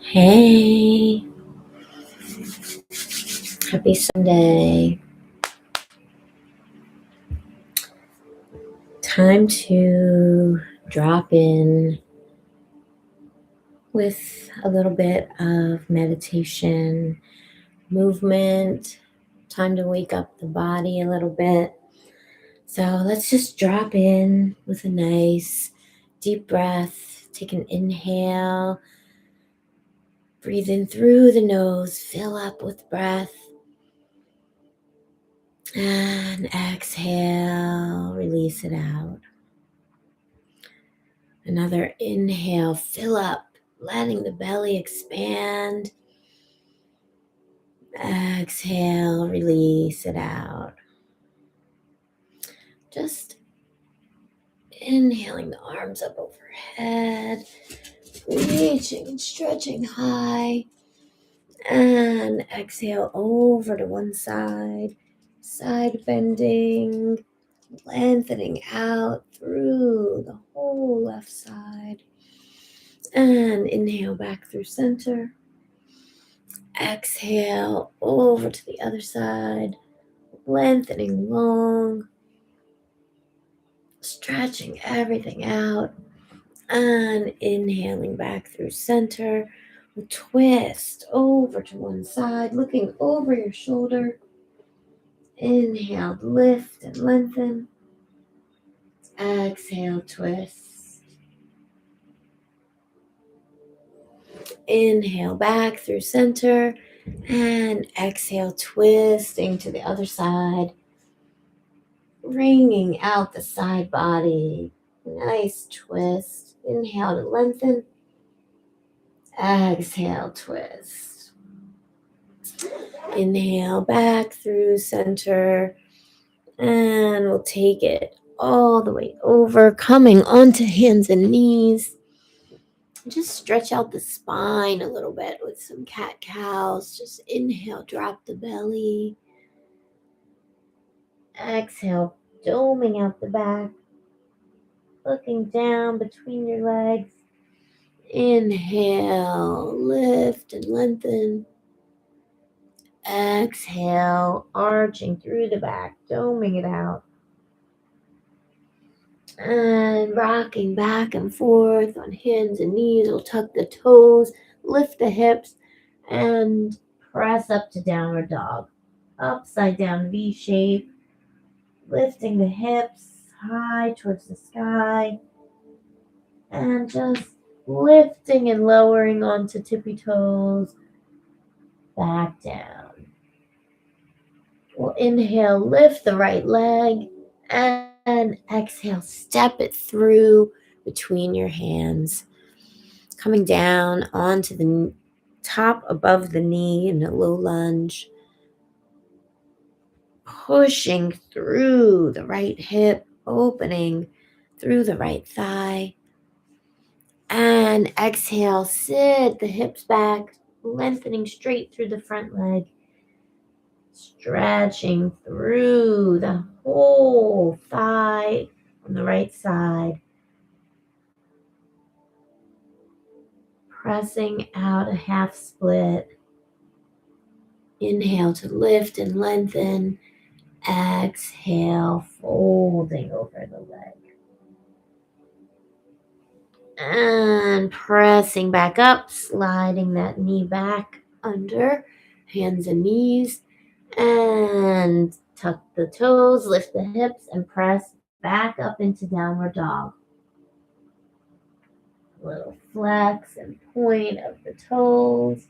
Hey, happy Sunday. Time to drop in with a little bit of meditation, movement, time to wake up the body a little bit. So let's just drop in with a nice deep breath. Take an inhale, breathe in through the nose, fill up with breath. And exhale, release it out. Another inhale, fill up, letting the belly expand. Exhale, release it out. Just inhaling the arms up overhead, reaching and stretching high. And exhale over to one side, side bending, lengthening out through the whole left side. And inhale back through center. Exhale over to the other side, lengthening long, stretching everything out, and inhaling back through center. We'll twist over to one side, looking over your shoulder. Inhale, lift and lengthen. Exhale, twist. Inhale back through center, and exhale, twisting to the other side. Bringing out the side body. Nice twist. Inhale to lengthen. Exhale, twist. Inhale back through center. And we'll take it all the way over, coming onto hands and knees. Just stretch out the spine a little bit with some cat-cows. Just inhale, drop the belly. Exhale, doming out the back. Looking down between your legs. Inhale, lift and lengthen. Exhale, arching through the back, doming it out. And rocking back and forth on hands and knees. We'll tuck the toes, lift the hips, and press up to downward dog. Upside down V shape. Lifting the hips high towards the sky. And just lifting and lowering onto tippy toes, back down. We'll inhale, lift the right leg, and exhale, step it through between your hands, coming down onto the top above the knee in a low lunge, pushing through the right hip, opening through the right thigh. And exhale, sit the hips back, lengthening straight through the front leg, stretching through the whole thigh on the right side, pressing out a half split. Inhale to lift and lengthen. Exhale, folding over the leg. And pressing back up, sliding that knee back under, hands and knees, and tuck the toes, lift the hips, and press back up into downward dog. A little flex and point of the toes.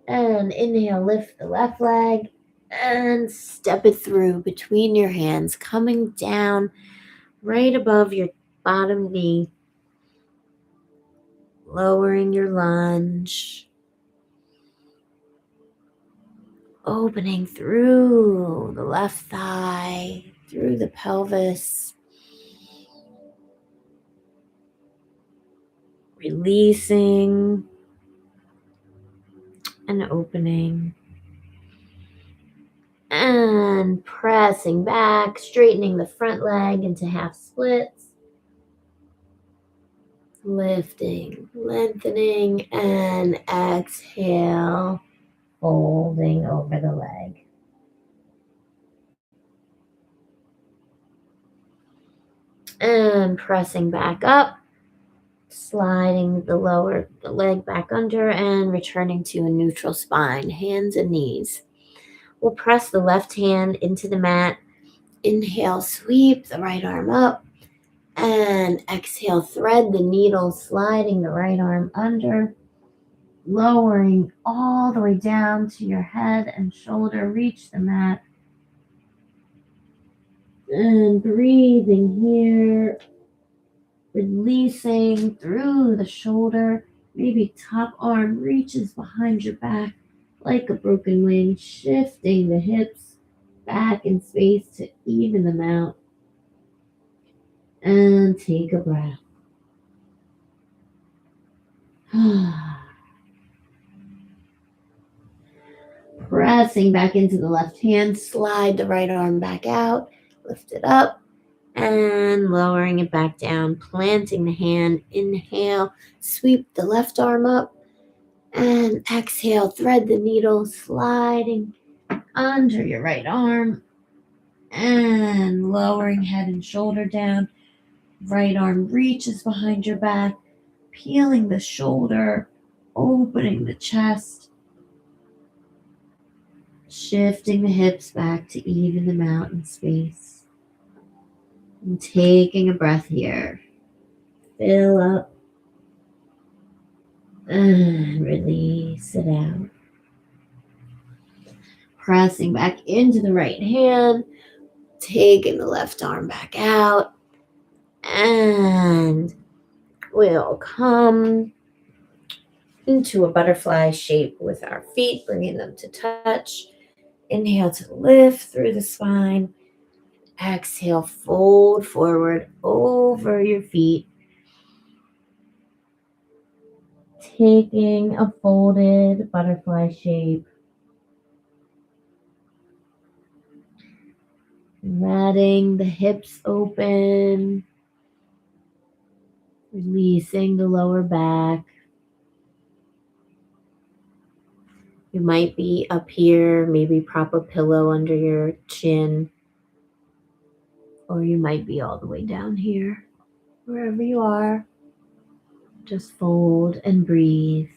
And inhale, lift the left leg, and step it through between your hands, coming down right above your bottom knee, lowering your lunge, opening through the left thigh, through the pelvis, releasing and opening, and pressing back, straightening the front leg into half splits. Lifting, lengthening, and exhale, folding over the leg. And pressing back up, sliding the leg back under and returning to a neutral spine, hands and knees. We'll press the left hand into the mat. Inhale, sweep the right arm up. And exhale, thread the needle, sliding the right arm under, lowering all the way down to your head and shoulder. Reach the mat. And breathing here, releasing through the shoulder. Maybe top arm reaches behind your back like a broken wing, shifting the hips back in space to even them out. And take a breath. Pressing back into the left hand, slide the right arm back out, lift it up, and lowering it back down, planting the hand. Inhale, sweep the left arm up, and exhale, thread the needle, sliding under your right arm, and lowering head and shoulder down. Right arm reaches behind your back, peeling the shoulder, opening the chest, shifting the hips back to even them out in space. And taking a breath here. Fill up and release it out. Pressing back into the right hand, taking the left arm back out, and we'll come into a butterfly shape with our feet, bringing them to touch. Inhale to lift through the spine. Exhale, fold forward over your feet. Taking a folded butterfly shape. Letting the hips open. Releasing the lower back. You might be up here, maybe prop a pillow under your chin. Or you might be all the way down here. Wherever you are, just fold and breathe.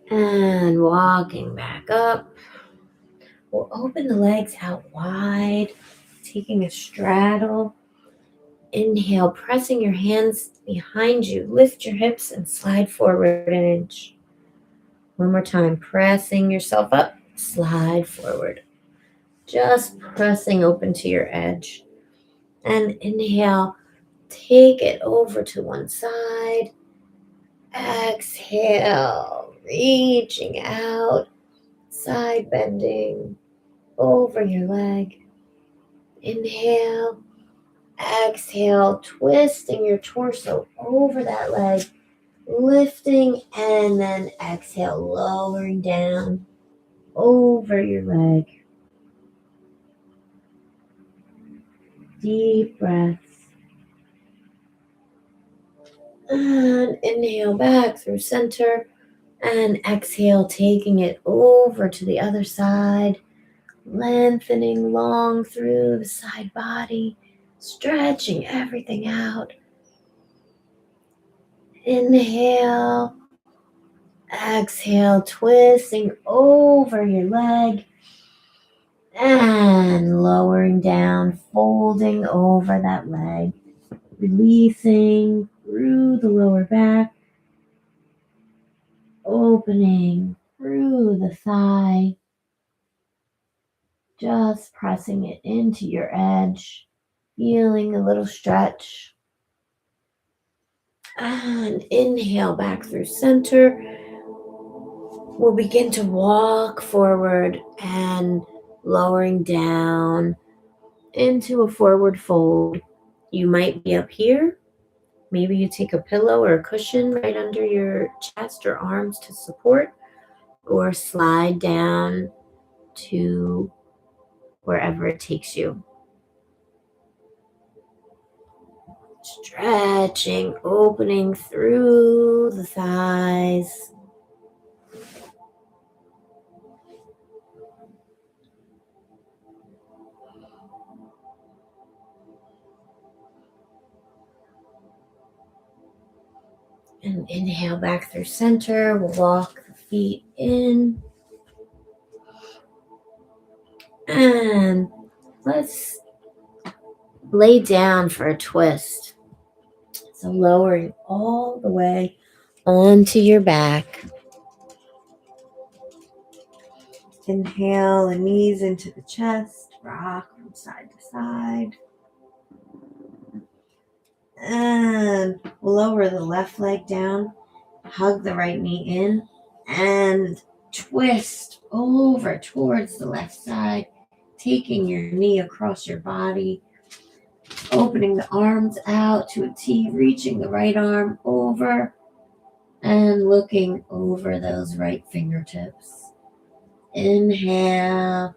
And walking back up. We'll open the legs out wide, taking a straddle. Inhale, pressing your hands behind you. Lift your hips and slide forward an inch. One more time, pressing yourself up, slide forward. Just pressing open to your edge. And inhale, take it over to one side. Exhale, reaching out, side bending over your leg. Inhale, exhale, twisting your torso over that leg, lifting, and then exhale, lowering down over your leg. Deep breaths. And inhale back through center, and exhale, taking it over to the other side, lengthening long through the side body, stretching everything out. Inhale, exhale, twisting over your leg and lowering down, folding over that leg, releasing through the lower back, opening through the thigh, just pressing it into your edge, feeling a little stretch. And inhale back through center. We'll begin to walk forward and lowering down into a forward fold. You might be up here. Maybe you take a pillow or a cushion right under your chest or arms to support, or slide down to wherever it takes you. Stretching, opening through the thighs. And inhale back through center. We'll walk the feet in. And let's lay down for a twist. So lowering all the way onto your back. Inhale the knees into the chest. Rock from side to side. And lower the left leg down. Hug the right knee in. And twist over towards the left side. Taking your knee across your body. Opening the arms out to a T. Reaching the right arm over. And looking over those right fingertips. Inhale.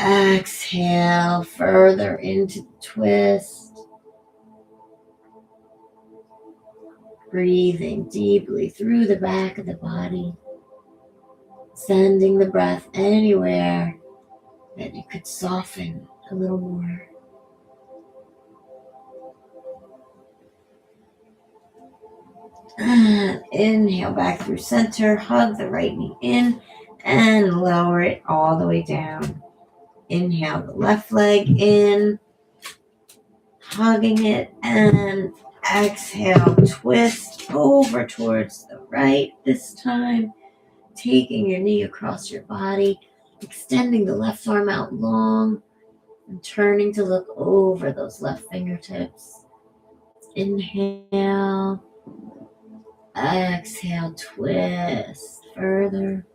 Exhale further into the twist. Breathing deeply through the back of the body. Sending the breath anywhere that you could soften a little more. And inhale back through center. Hug the right knee in and lower it all the way down. Inhale the left leg in, hugging it, and exhale, twist over towards the right this time, taking your knee across your body, extending the left arm out long, and turning to look over those left fingertips. Inhale, exhale, twist further.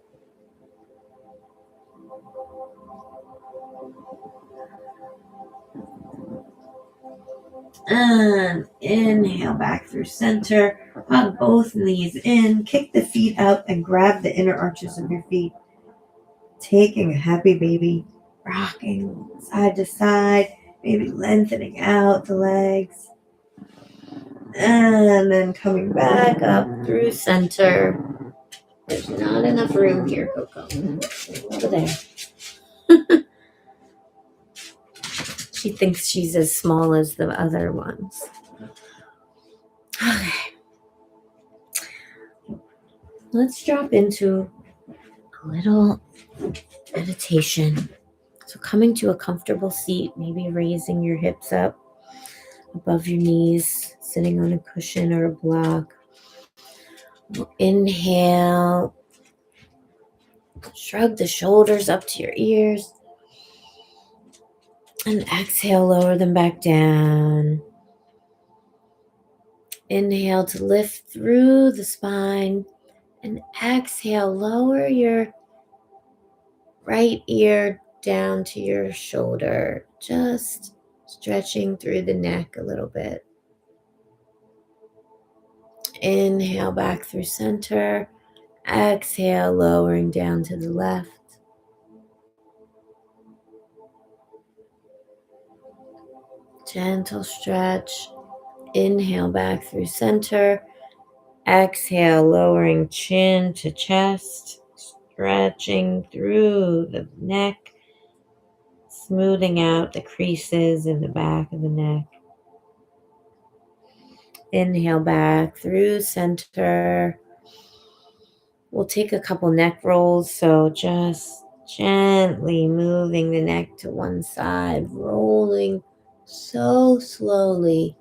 And inhale back through center. Hug both knees in. Kick the feet up and grab the inner arches of your feet. Taking a happy baby. Rocking side to side. Maybe lengthening out the legs. And then coming back up through center. There's not enough room here, Coco. Over there. She thinks she's as small as the other ones. Okay. Let's drop into a little meditation. So coming to a comfortable seat, maybe raising your hips up above your knees, sitting on a cushion or a block. Inhale. Shrug the shoulders up to your ears. And exhale, lower them back down. Inhale to lift through the spine. And exhale, lower your right ear down to your shoulder. Just stretching through the neck a little bit. Inhale back through center. Exhale, lowering down to the left. Gentle stretch. Inhale back through center. Exhale, lowering chin to chest. Stretching through the neck. Smoothing out the creases in the back of the neck. Inhale back through center. We'll take a couple neck rolls. So just gently moving the neck to one side, rolling so slowly.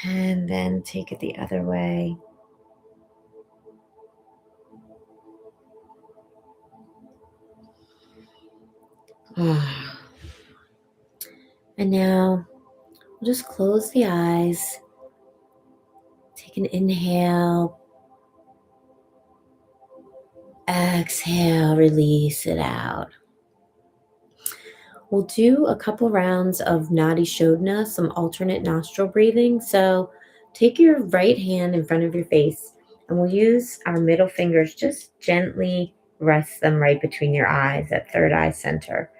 And then take it the other way. And now we'll just close the eyes. Take an inhale. Exhale, release it out. We'll do a couple rounds of Nadi Shodhana, some alternate nostril breathing. So take your right hand in front of your face and we'll use our middle fingers just gently Rest them right between your eyes, at third eye center.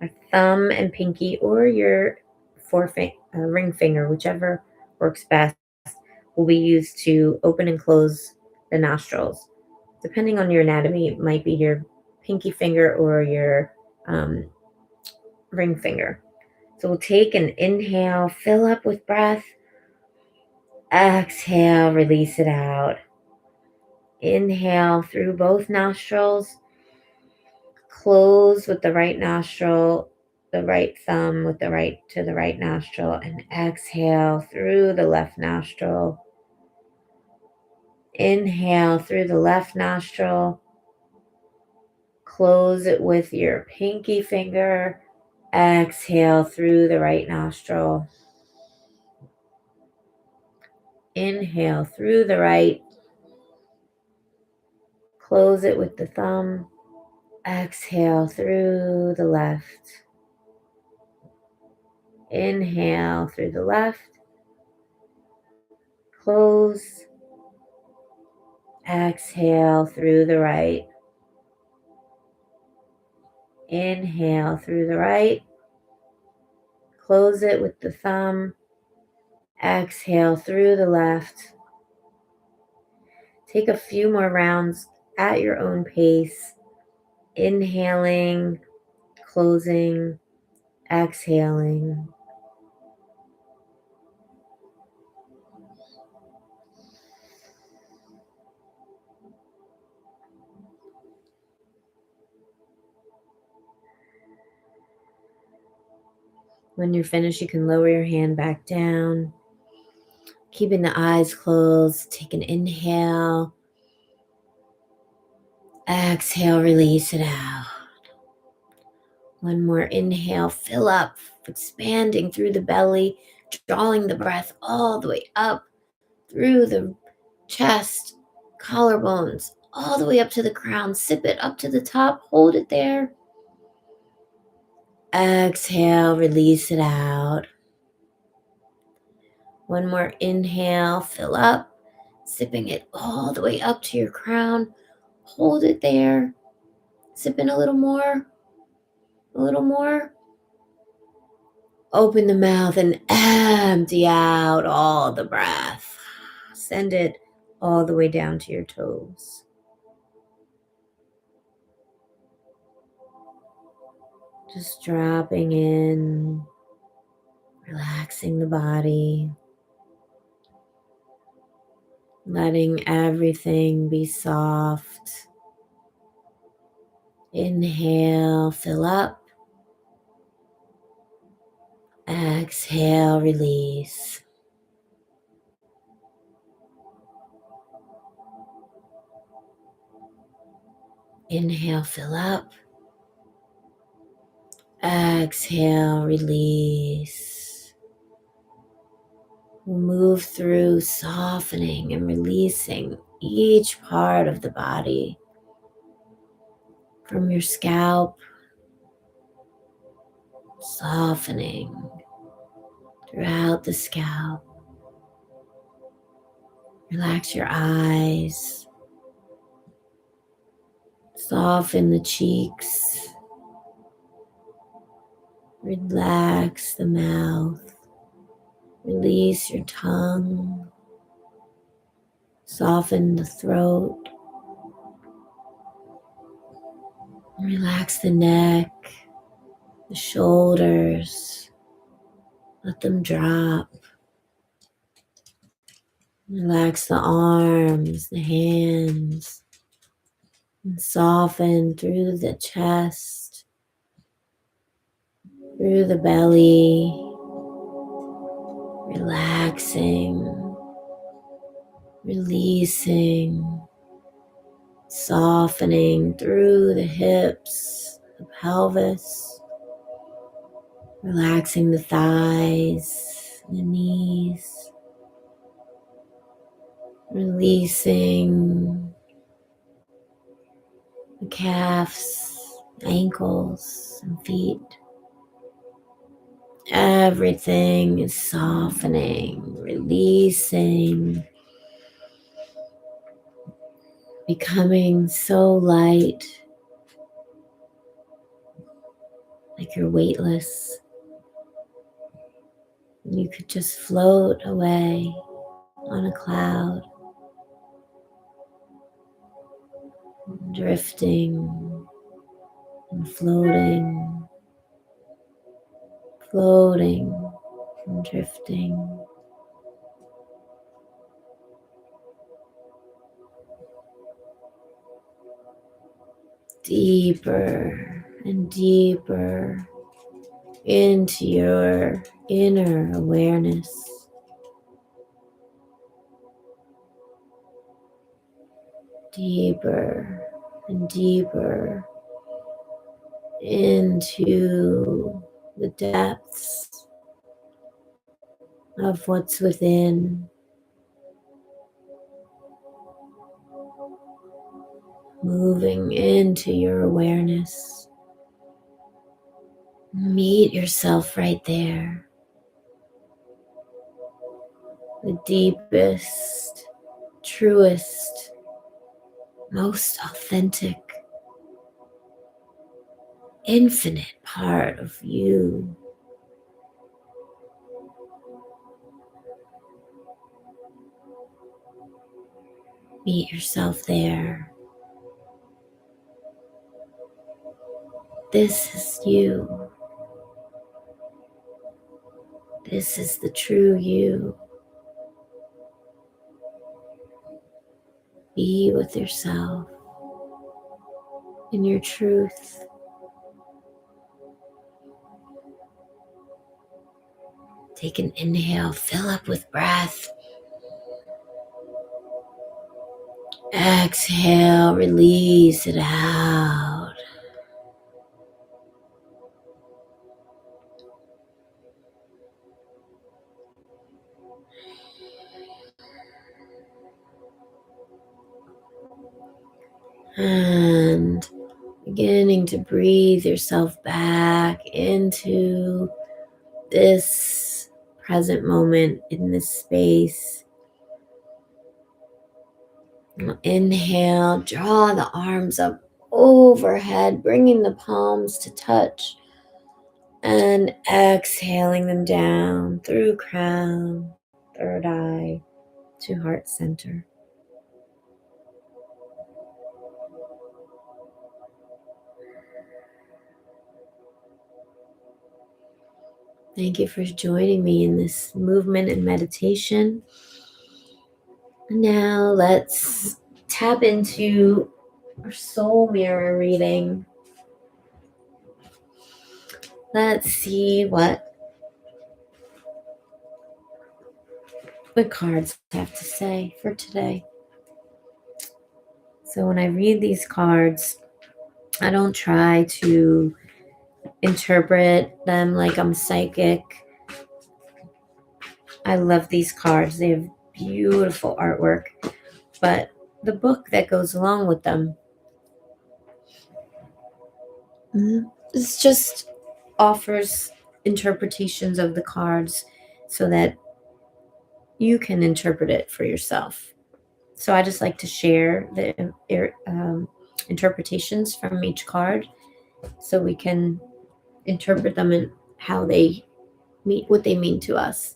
A thumb and pinky, or your ring finger, whichever works best, will be used to open and close the nostrils. Depending on your anatomy, it might be your pinky finger or your um, ring finger. So we'll take an inhale, fill up with breath. Exhale, release it out. Inhale through both nostrils. Close with the right nostril, the right thumb with the right to the right nostril, and exhale through the left nostril. Inhale through the left nostril. Close it with your pinky finger. Exhale through the right nostril. Inhale through the right. Close it with the thumb. Exhale through the left. Inhale through the left. Close. Exhale through the right. Inhale through the right. Close it with the thumb. Exhale through the left. Take a few more rounds at your own pace. Inhaling, closing, exhaling. When you're finished, you can lower your hand back down. Keeping the eyes closed, take an inhale. Exhale, release it out. One more inhale, fill up, expanding through the belly, drawing the breath all the way up through the chest, collarbones, all the way up to the crown. Sip it up to the top, hold it there. Exhale, release it out. One more inhale, fill up, sipping it all the way up to your crown. Hold it there. Sip in a little more, a little more. Open the mouth and empty out all the breath. Send it all the way down to your toes. Just dropping in, relaxing the body, letting everything be soft. Inhale, fill up. Exhale, release. Inhale, fill up. Exhale, release. We'll move through softening and releasing each part of the body, from your scalp, softening throughout the scalp. Relax your eyes, soften the cheeks, relax the mouth, release your tongue, soften the throat, relax the neck, the shoulders, let them drop. Relax the arms, the hands, and soften through the chest, through the belly, relaxing, releasing, softening through the hips, the pelvis, relaxing the thighs, the knees, releasing the calves, ankles, and feet. Everything is softening, releasing. becoming so light, like you're weightless. You could just float away on a cloud, drifting and floating, floating and drifting. Deeper and deeper into your inner awareness. Deeper and deeper into the depths of what's within, moving into your awareness. Meet yourself right there, the deepest, truest, most authentic, infinite part of you. Meet yourself there. This is you. This is the true you. Be with yourself in your truth. Take an inhale, fill up with breath. Exhale, release it out. And beginning to breathe yourself back into this present moment in this space. Inhale, draw the arms up overhead, bringing the palms to touch, and exhaling them down through crown, third eye to heart center. Thank you for joining me in this movement and meditation. Now let's tap into our soul mirror reading. Let's see what the cards have to say for today. So when I read these cards, I don't try to interpret them like I'm psychic. I love these cards. They have beautiful artwork, but the book that goes along with them is just offers interpretations of the cards so that you can interpret it for yourself. So I just like to share the interpretations from each card so we can interpret them and how they mean, what they mean to us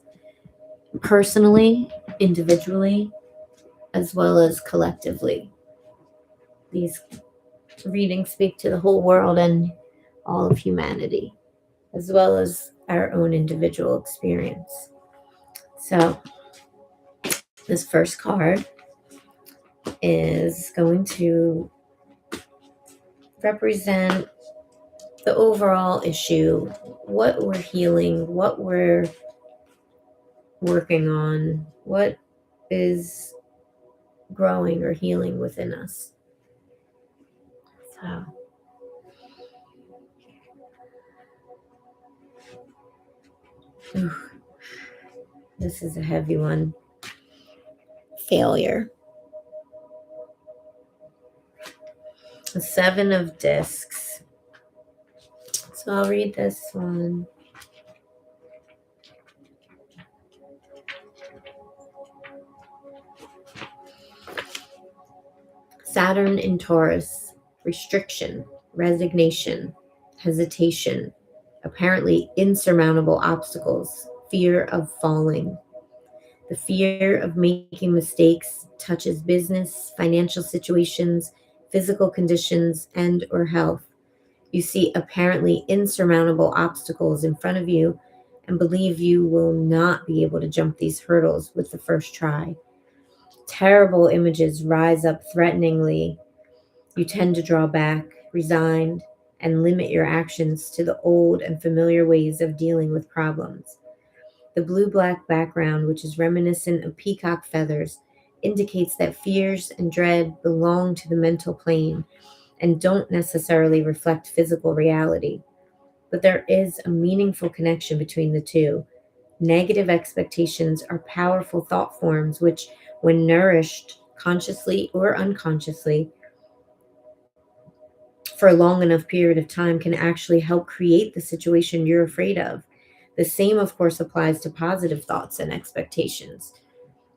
personally, individually, as well as collectively. These readings speak to the whole world and all of humanity, as well as our own individual experience. So this first card is going to represent the overall issue, what we're healing, what we're working on, what is growing or healing within us. So this is a heavy one. Failure. The 7 of Discs. So I'll read this one. Saturn in Taurus, restriction, resignation, hesitation, apparently insurmountable obstacles, fear of falling. The fear of making mistakes touches business, financial situations, physical conditions, and or health. You see apparently insurmountable obstacles in front of you and believe you will not be able to jump these hurdles with the first try. Terrible images rise up threateningly. You tend to draw back, resigned, and limit your actions to the old and familiar ways of dealing with problems. The blue black background, which is reminiscent of peacock feathers, indicates that fears and dread belong to the mental plane and don't necessarily reflect physical reality. But there is a meaningful connection between the two. Negative expectations are powerful thought forms which, when nourished consciously or unconsciously for a long enough period of time, can actually help create the situation you're afraid of. The same, of course, applies to positive thoughts and expectations.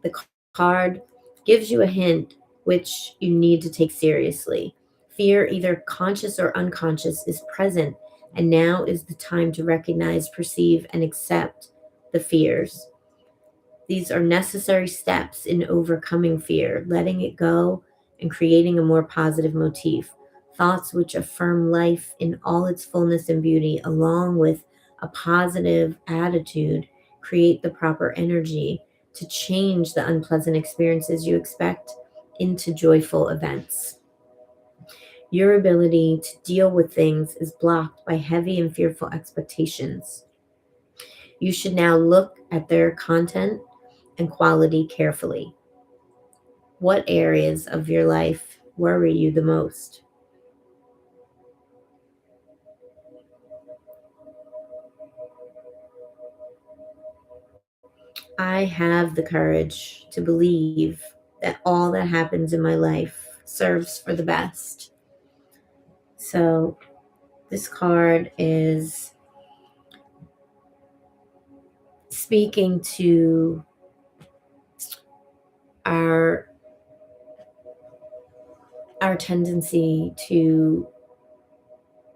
The card gives you a hint which you need to take seriously. Fear, either conscious or unconscious, is present, and now is the time to recognize, perceive, and accept the fears. These are necessary steps in overcoming fear, letting it go, and creating a more positive motif. Thoughts which affirm life in all its fullness and beauty, along with a positive attitude, create the proper energy to change the unpleasant experiences you expect into joyful events. Your ability to deal with things is blocked by heavy and fearful expectations. You should now look at their content and quality carefully. What areas of your life worry you the most? I have the courage to believe that all that happens in my life serves for the best. So, this card is speaking to our our tendency to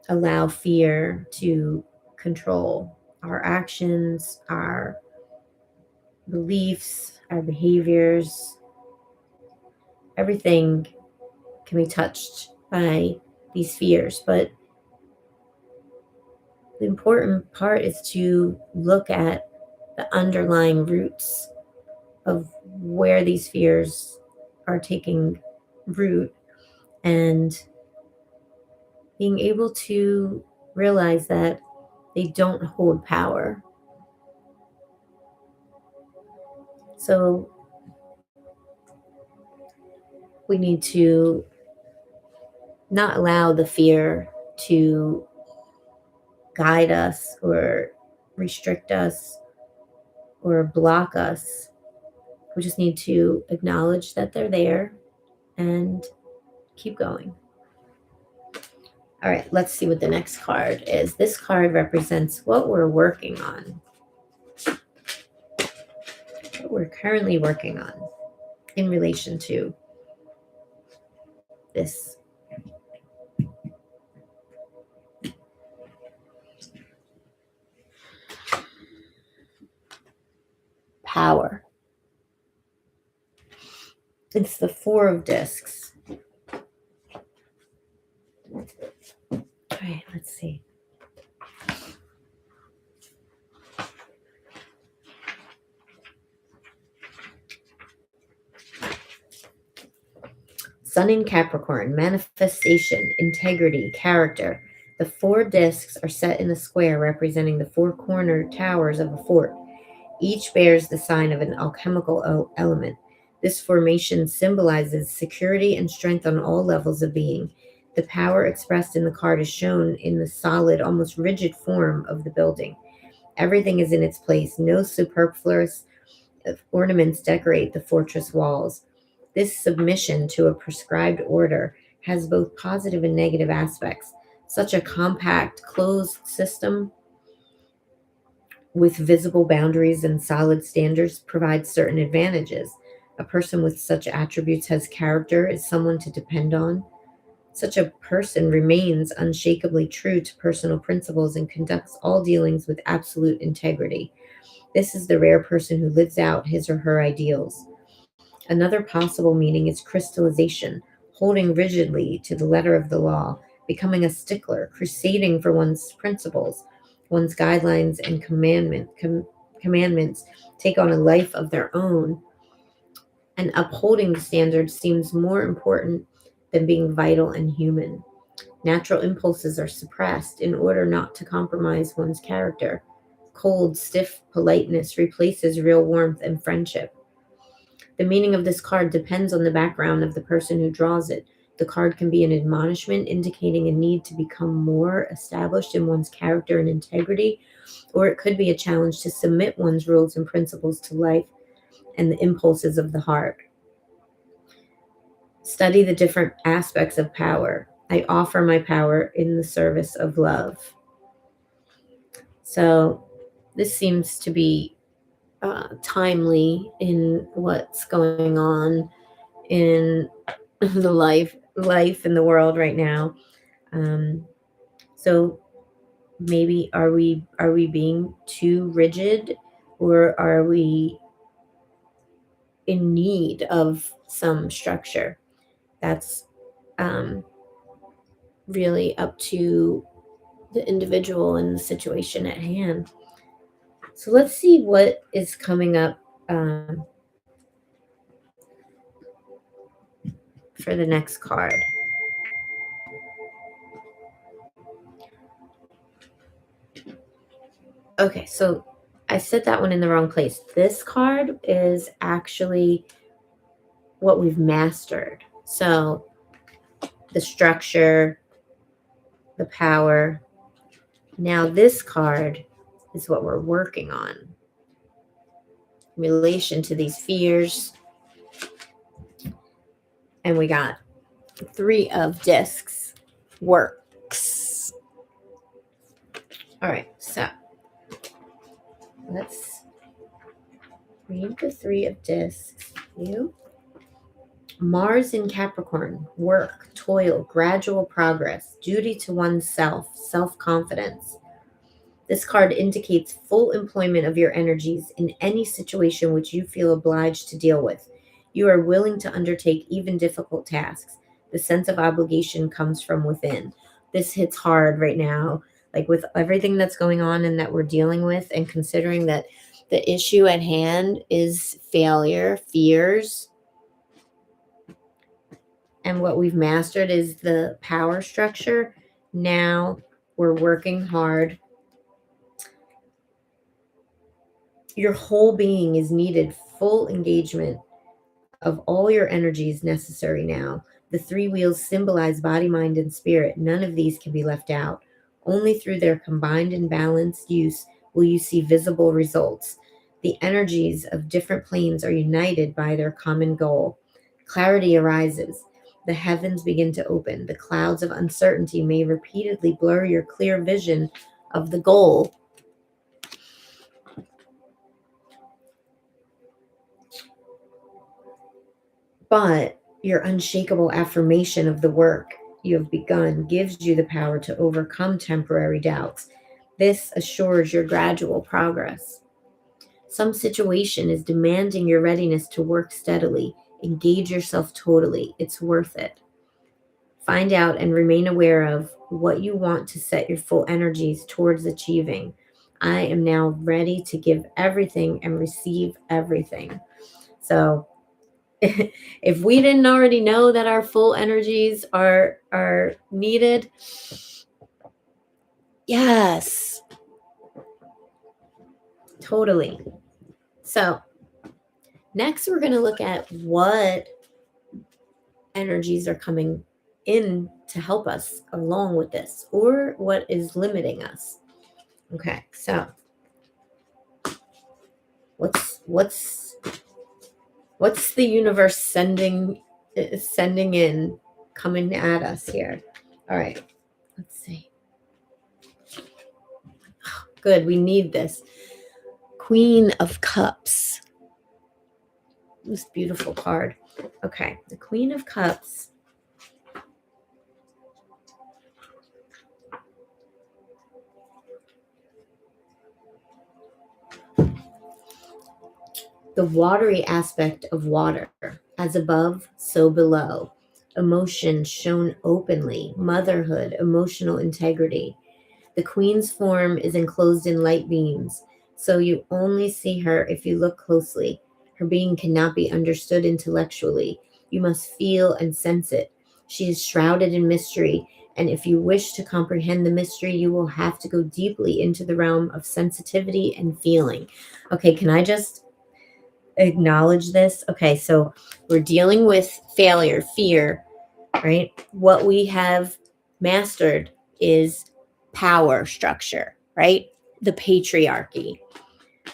allow fear to control our actions, our beliefs, our behaviors. Everything can be touched by these fears, but the important part is to look at the underlying roots of where these fears are taking root and being able to realize that they don't hold power. So we need to not allow the fear to guide us or restrict us or block us. We just need to acknowledge that they're there and keep going. All right, let's see what the next card is. This card represents what we're working on, what we're currently working on in relation to this power. It's the Four of Discs. All right, let's see. Sun in Capricorn, manifestation, integrity, character. The four discs are set in a square representing the four corner towers of a fort. Each bears the sign of an alchemical element. This formation symbolizes security and strength on all levels of being. The power expressed in the card is shown in the solid, almost rigid form of the building. Everything is in its place. No superfluous ornaments decorate the fortress walls. This submission to a prescribed order has both positive and negative aspects. Such a compact, closed system with visible boundaries and solid standards provides certain advantages. A person with such attributes has character, is someone to depend on. Such a person remains unshakably true to personal principles and conducts all dealings with absolute integrity. This is the rare person who lives out his or her ideals. Another possible meaning is crystallization, holding rigidly to the letter of the law, becoming a stickler, crusading for one's principles, one's guidelines and commandments take on a life of their own, and upholding the standards seems more important than being vital and human. Natural impulses are suppressed in order not to compromise one's character. Cold, stiff politeness replaces real warmth and friendship. The meaning of this card depends on the background of the person who draws it. The card can be an admonishment indicating a need to become more established in one's character and integrity, or it could be a challenge to submit one's rules and principles to life and the impulses of the heart. Study the different aspects of power. I offer my power in the service of love. So, this seems to be timely in what's going on in the life in the world right now. So maybe are we being too rigid, or are we in need of some structure? That's um, really up to the individual and the situation at hand. So let's see what is coming up for the next card. Okay, so I set that one in the wrong place. This card is actually what we've mastered. So the structure, the power. Now this card is what we're working on in relation to these fears. And we got 3 of discs. Works. All right, so let's read the 3 of discs. You. Mars in Capricorn, work, toil, gradual progress, duty to oneself, self-confidence. This card indicates full employment of your energies in any situation which you feel obliged to deal with. You are willing to undertake even difficult tasks. The sense of obligation comes from within. This hits hard right now, like with everything that's going on and that we're dealing with, and considering that the issue at hand is failure, fears, and what we've mastered is the power structure. Now we're working hard. Your whole being is needed, full engagement of all your energies necessary now. The 3 wheels symbolize body, mind, and spirit. None of these can be left out. Only through their combined and balanced use will you see visible results. The energies of different planes are united by their common goal. Clarity arises. The heavens begin to open. The clouds of uncertainty may repeatedly blur your clear vision of the goal. But your unshakable affirmation of the work you have begun gives you the power to overcome temporary doubts. This assures your gradual progress. Some situation is demanding your readiness to work steadily. Engage yourself totally. It's worth it. Find out and remain aware of what you want to set your full energies towards achieving. I am now ready to give everything and receive everything. So, if we didn't already know that our full energies are needed, yes, totally. So next we're going to look at what energies are coming in to help us along with this, or what is limiting us. Okay, so what's the universe sending in, coming at us here? All right, let's see. Good, we need this. Queen of Cups. This beautiful card. Okay, the Queen of Cups. The watery aspect of water, as above, so below. Emotion shown openly, motherhood, emotional integrity. The queen's form is enclosed in light beams, so you only see her if you look closely. Her being cannot be understood intellectually. You must feel and sense it. She is shrouded in mystery, and if you wish to comprehend the mystery, you will have to go deeply into the realm of sensitivity and feeling. Okay, can I just acknowledge this? Okay, so we're dealing with failure, fear, right? What we have mastered is power structure, right? The patriarchy.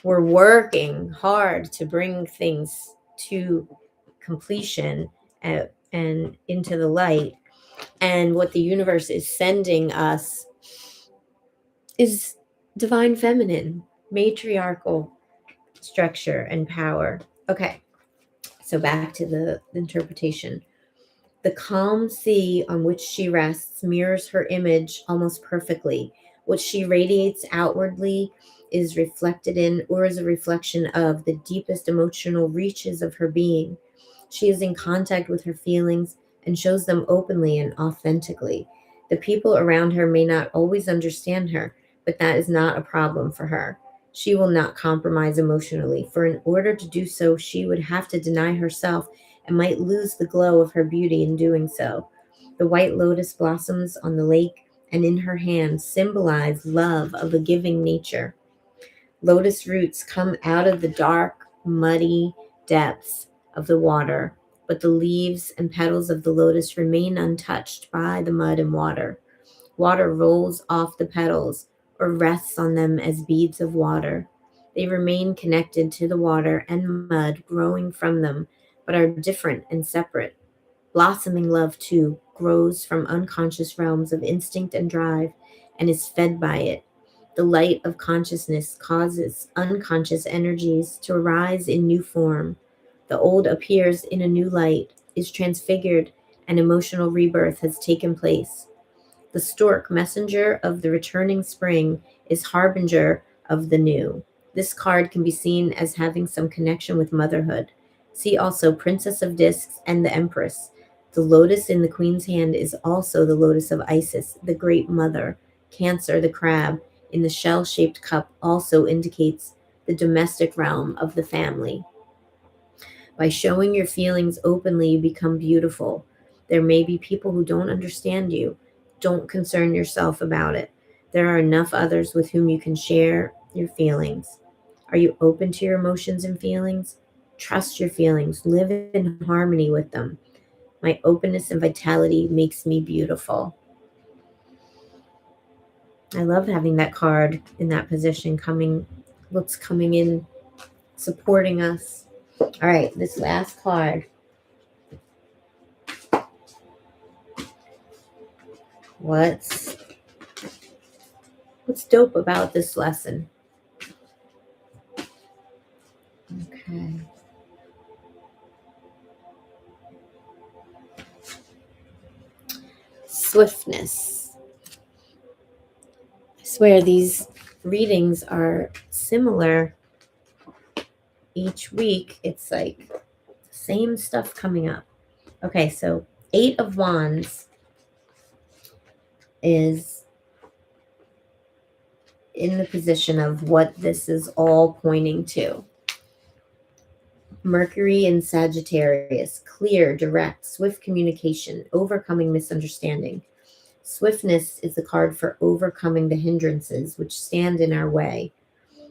We're working hard to bring things to completion and into the light. And what the universe is sending us is divine feminine, matriarchal structure and power. Okay, so back to the interpretation. The calm sea on which she rests mirrors her image almost perfectly. What she radiates outwardly is reflected in or is a reflection of the deepest emotional reaches of her being. She is in contact with her feelings and shows them openly and authentically. The people around her may not always understand her, but that is not a problem for her. She will not compromise emotionally, for in order to do so, she would have to deny herself and might lose the glow of her beauty in doing so. The white lotus blossoms on the lake and in her hand symbolize love of a giving nature. Lotus roots come out of the dark, muddy depths of the water, but the leaves and petals of the lotus remain untouched by the mud and water. Water rolls off the petals or rests on them as beads of water. They remain connected to the water and mud growing from them, but are different and separate. Blossoming love, too, grows from unconscious realms of instinct and drive and is fed by it. The light of consciousness causes unconscious energies to arise in new form. The old appears in a new light, is transfigured, and emotional rebirth has taken place. The stork, messenger of the returning spring, is harbinger of the new. This card can be seen as having some connection with motherhood. See also Princess of Discs and the Empress. The lotus in the queen's hand is also the lotus of Isis, the great mother. Cancer, the crab, in the shell-shaped cup also indicates the domestic realm of the family. By showing your feelings openly, you become beautiful. There may be people who don't understand you. Don't concern yourself about it. There are enough others with whom you can share your feelings. Are you open to your emotions and feelings? Trust your feelings. Live in harmony with them. My openness and vitality makes me beautiful. I love having that card in that position coming in, supporting us. All right, this last card. What's dope about this lesson? Okay. Swiftness. I swear these readings are similar each week. It's like same stuff coming up. Okay, so 8 of Wands is in the position of what this is all pointing to. Mercury in Sagittarius, clear, direct, swift communication, overcoming misunderstanding. Swiftness is the card for overcoming the hindrances which stand in our way.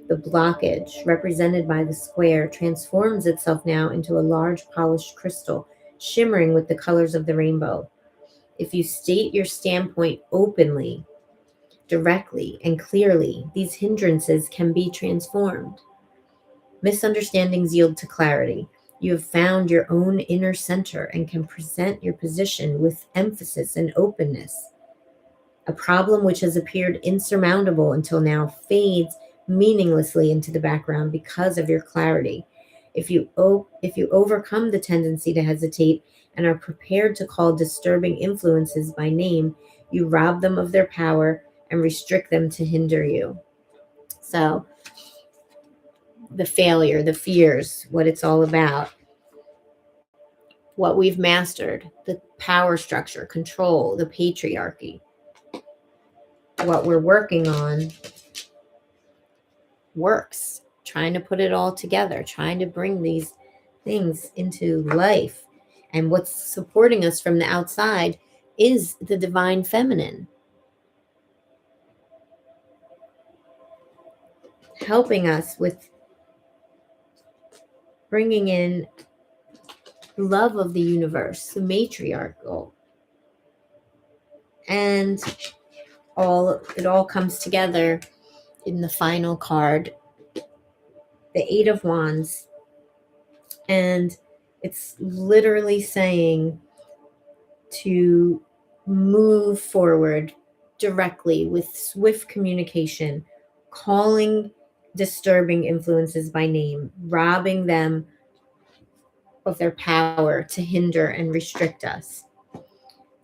The blockage, represented by the square, transforms itself now into a large polished crystal, shimmering with the colors of the rainbow. If you state your standpoint openly, directly, and clearly, these hindrances can be transformed. Misunderstandings yield to clarity. You have found your own inner center and can present your position with emphasis and openness. A problem which has appeared insurmountable until now fades meaninglessly into the background because of your clarity. If you overcome the tendency to hesitate and are prepared to call disturbing influences by name, you rob them of their power and restrict them to hinder you. So, the failure, the fears, what it's all about, what we've mastered, the power structure, control, the patriarchy, what we're working on works, trying to put it all together, trying to bring these things into life. And what's supporting us from the outside is the divine feminine, helping us with bringing in love of the universe, the matriarchal. And it all comes together in the final card, the Eight of Wands. And it's literally saying to move forward directly with swift communication, calling disturbing influences by name, robbing them of their power to hinder and restrict us.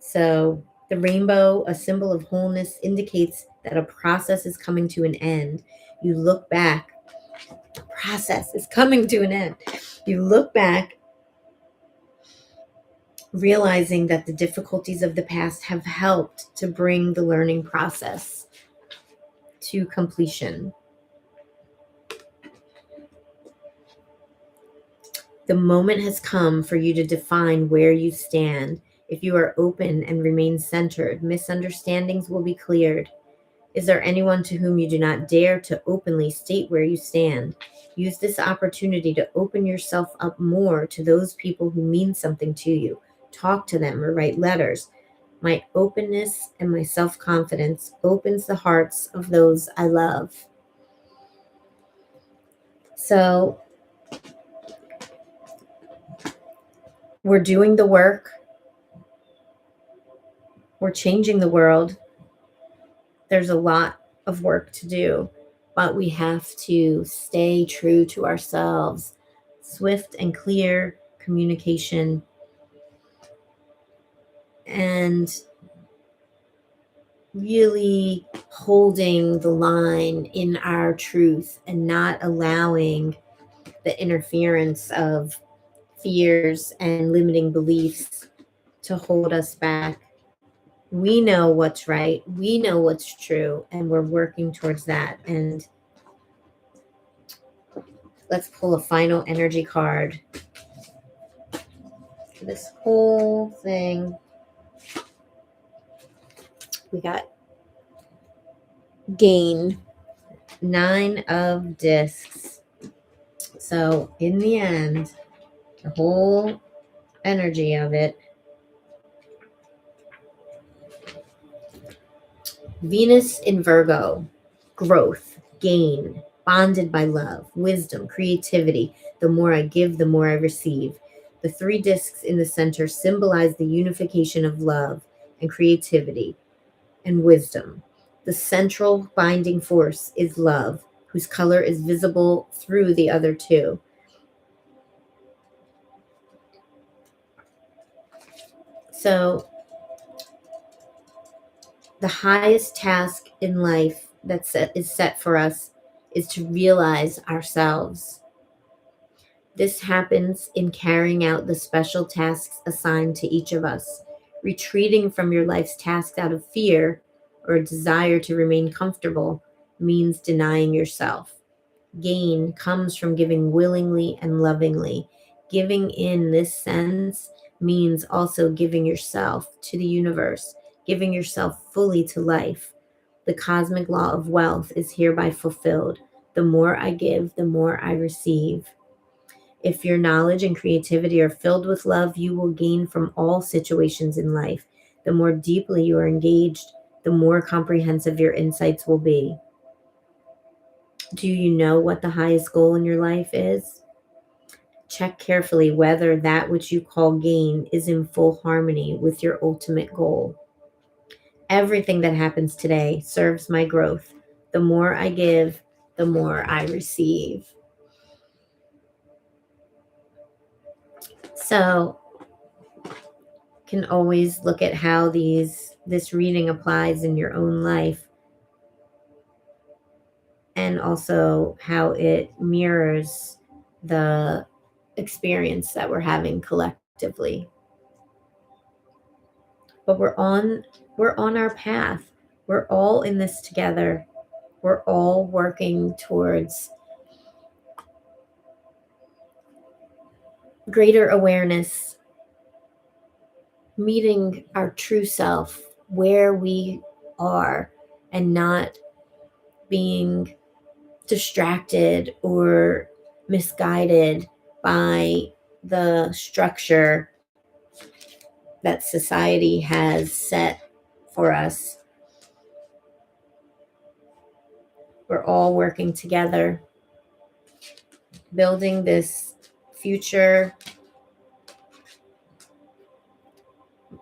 So the rainbow, a symbol of wholeness, indicates that a process is coming to an end. You look back, the process is coming to an end. You look back, realizing that the difficulties of the past have helped to bring the learning process to completion. The moment has come for you to define where you stand. If you are open and remain centered, misunderstandings will be cleared. Is there anyone to whom you do not dare to openly state where you stand? Use this opportunity to open yourself up more to those people who mean something to you. Talk to them or write letters. My openness and my self-confidence opens the hearts of those I love. So we're doing the work. We're changing the world. There's a lot of work to do, but we have to stay true to ourselves. Swift and clear communication, and really holding the line in our truth and not allowing the interference of fears and limiting beliefs to hold us back. We know what's right, we know what's true, and we're working towards that. And let's pull a final energy card for this whole thing. We got gain, 9 of discs. So in the end, the whole energy of it, Venus in Virgo, growth, gain, bonded by love, wisdom, creativity. The more I give, the more I receive. The 3 discs in the center symbolize the unification of love and creativity and wisdom. The central binding force is love, whose color is visible through the other 2. So the highest task in life that is set for us is to realize ourselves. This happens in carrying out the special tasks assigned to each of us. Retreating from your life's tasks out of fear or a desire to remain comfortable means denying yourself. Gain comes from giving willingly and lovingly. Giving in this sense means also giving yourself to the universe, giving yourself fully to life. The cosmic law of wealth is hereby fulfilled. The more I give, the more I receive. If your knowledge and creativity are filled with love, you will gain from all situations in life. The more deeply you are engaged, the more comprehensive your insights will be. Do you know what the highest goal in your life is? Check carefully whether that which you call gain is in full harmony with your ultimate goal. Everything that happens today serves my growth. The more I give, the more I receive. So can always look at how this reading applies in your own life, and also how it mirrors the experience that we're having collectively. But we're on our path. We're all in this together. We're all working towards greater awareness, meeting our true self where we are, and not being distracted or misguided by the structure that society has set for us. We're all working together, building this future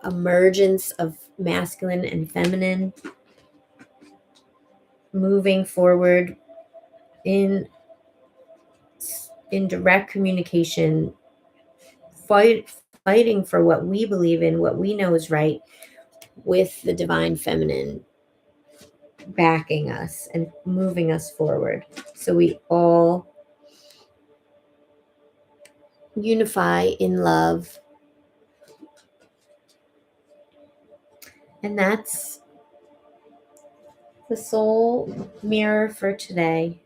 emergence of masculine and feminine, moving forward in direct communication, fighting for what we believe in, what we know is right, with the divine feminine backing us and moving us forward. So we all unify in love. And that's the soul mirror for today.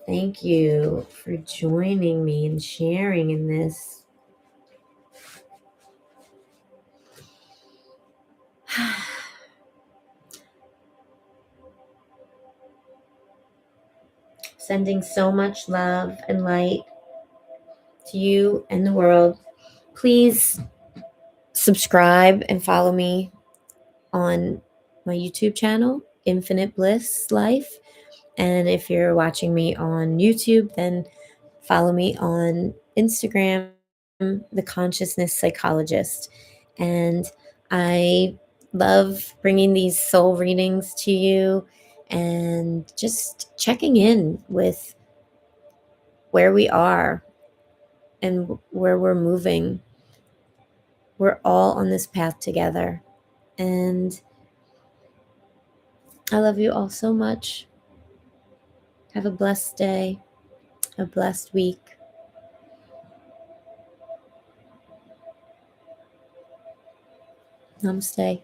Thank you for joining me and sharing in this. Sending so much love and light to you and the world. Please subscribe and follow me on my YouTube channel, Infinite Bliss Life. And if you're watching me on YouTube, then follow me on Instagram, The Consciousness Psychologist. And I love bringing these soul readings to you and just checking in with where we are and where we're moving. We're all on this path together. And I love you all so much. Have a blessed day, a blessed week. Namaste.